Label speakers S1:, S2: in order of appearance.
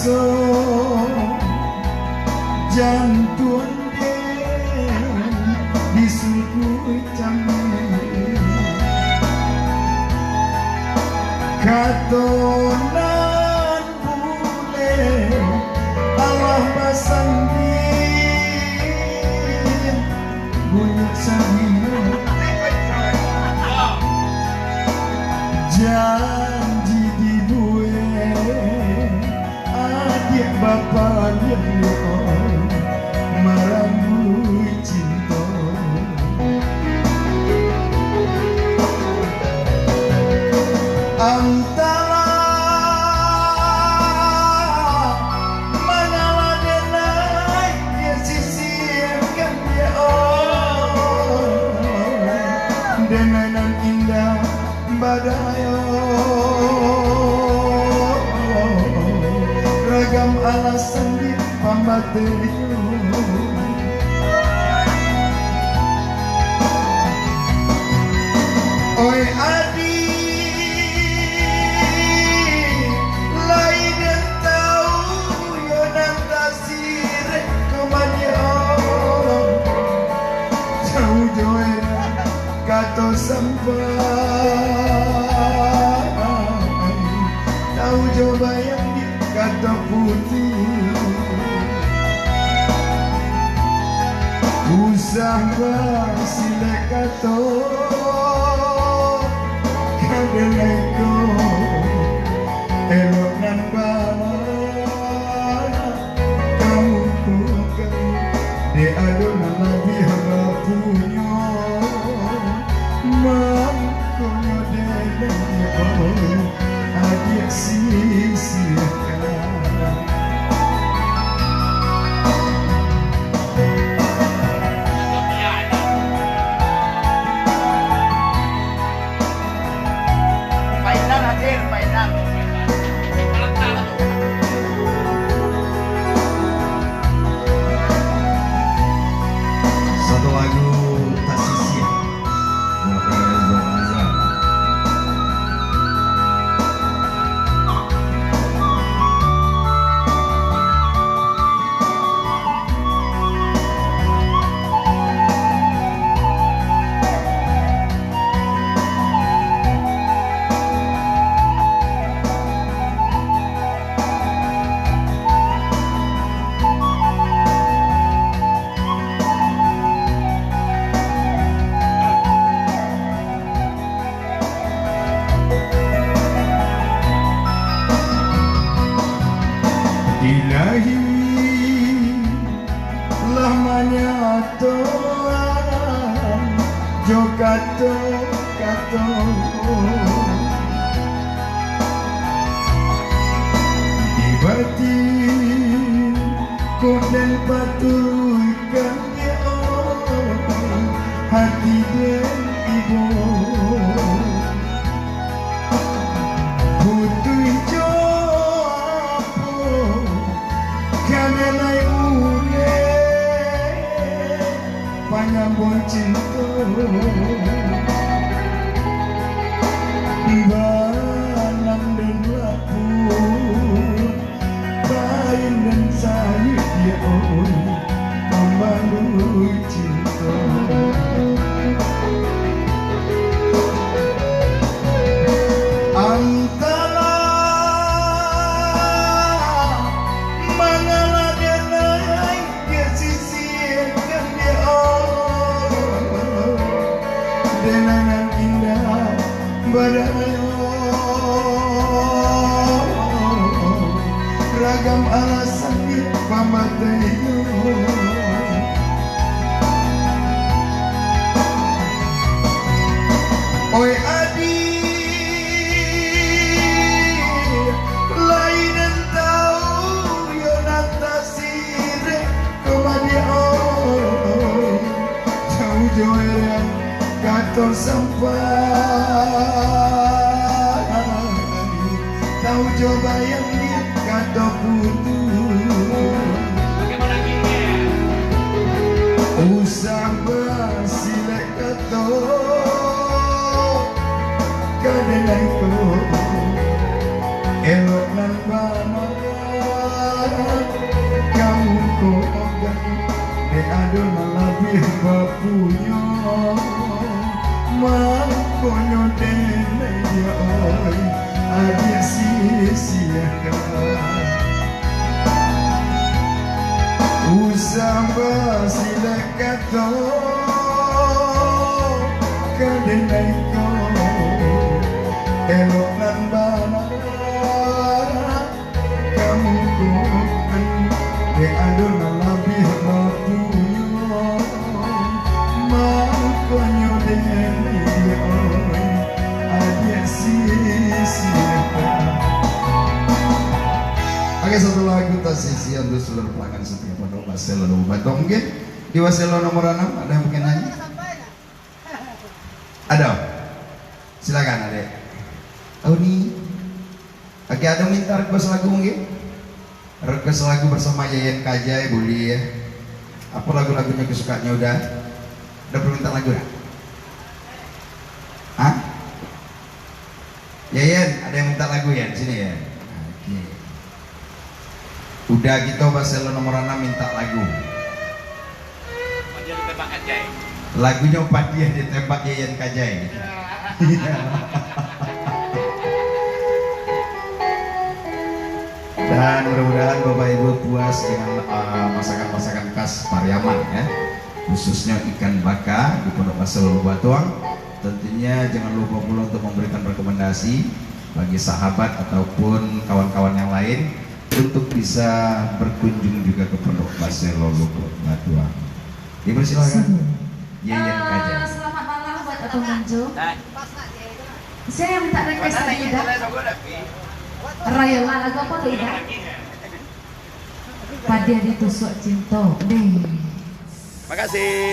S1: so jantuan di suku camen katonan bule Allah pasanggi bunyi sabino janji di gue adik bapak yang marambut cinta antara manala denai dia sisirkan dia denanan indah badayo ragam alasan di pambateyo oi adi lain yang tahu yo nanta sire kemana orang jauh joera kato sampai tahu coba yang di kata putih usah sila kato kadeleko elok nan bana kamu bukan de adona nabi harapunyo mangkonyo deneko adik sia-siakan
S2: satu lagu tak sia-sia Novel Zon Azam.
S1: Ilahi lamanya Tuhan jo kato dibati koden paturkan dia hati den ibu putui jo kanelai ule panyambon cinta balam dan lapun bayin dan sayur dia membangun cinta antara manala denai dia sisirkan dia denangan indah badayo ragam alasan di pambateyo oi adi lain yang tahu yo nanta sire kemana jauh joera kato sampai tahu coba yang dia kato putus usah bersilek kato kadenai ko elok nan bana kogan de adona labih bapunya makonyo dene ya oi adia sia-siakan usah silek kato kadenai ko elok nan bana kamu kokan de adona labih bapunya makonyo dene ya oi adia sia-siakan. Oke, satu lagu tasisi untuk seluruh pelanggan setia Pondok Baselo Batong. Mungkin di Waselo nomor 6 ada yang mungkin nanya? Ada? Silakan adek. Oh nih. Oke, ada minta request lagu mungkin? Request lagu bersama Yayan Kajai boleh ya. Apa lagu-lagunya kesukaannya udah? Udah perlu minta lagu ya? Hah? Yayan, ada yang minta lagu ya di sini ya? Oke. Udah gitu Baselo nomor 6 minta lagu.
S3: Dia ditembak Kajai.
S1: Lagunya Padia ditembak Yayan Kajai. Dan mudah-mudahan Bapak Ibu puas dengan masakan-masakan khas Pariaman ya. Khususnya ikan baka di Pondok Baselo Batuang. Tentunya jangan lupa pula untuk memberikan rekomendasi bagi sahabat ataupun kawan-kawan yang lain untuk bisa berkunjung juga ke Pondok Baselo Batuang. Dipersilakan Yayan Kajai.
S4: Selamat malam buat pengunjung. Saya minta request lagi dah. Rayola lagu apa tuh Ida? Padia ditusuk cinta. Deh.
S3: Makasih.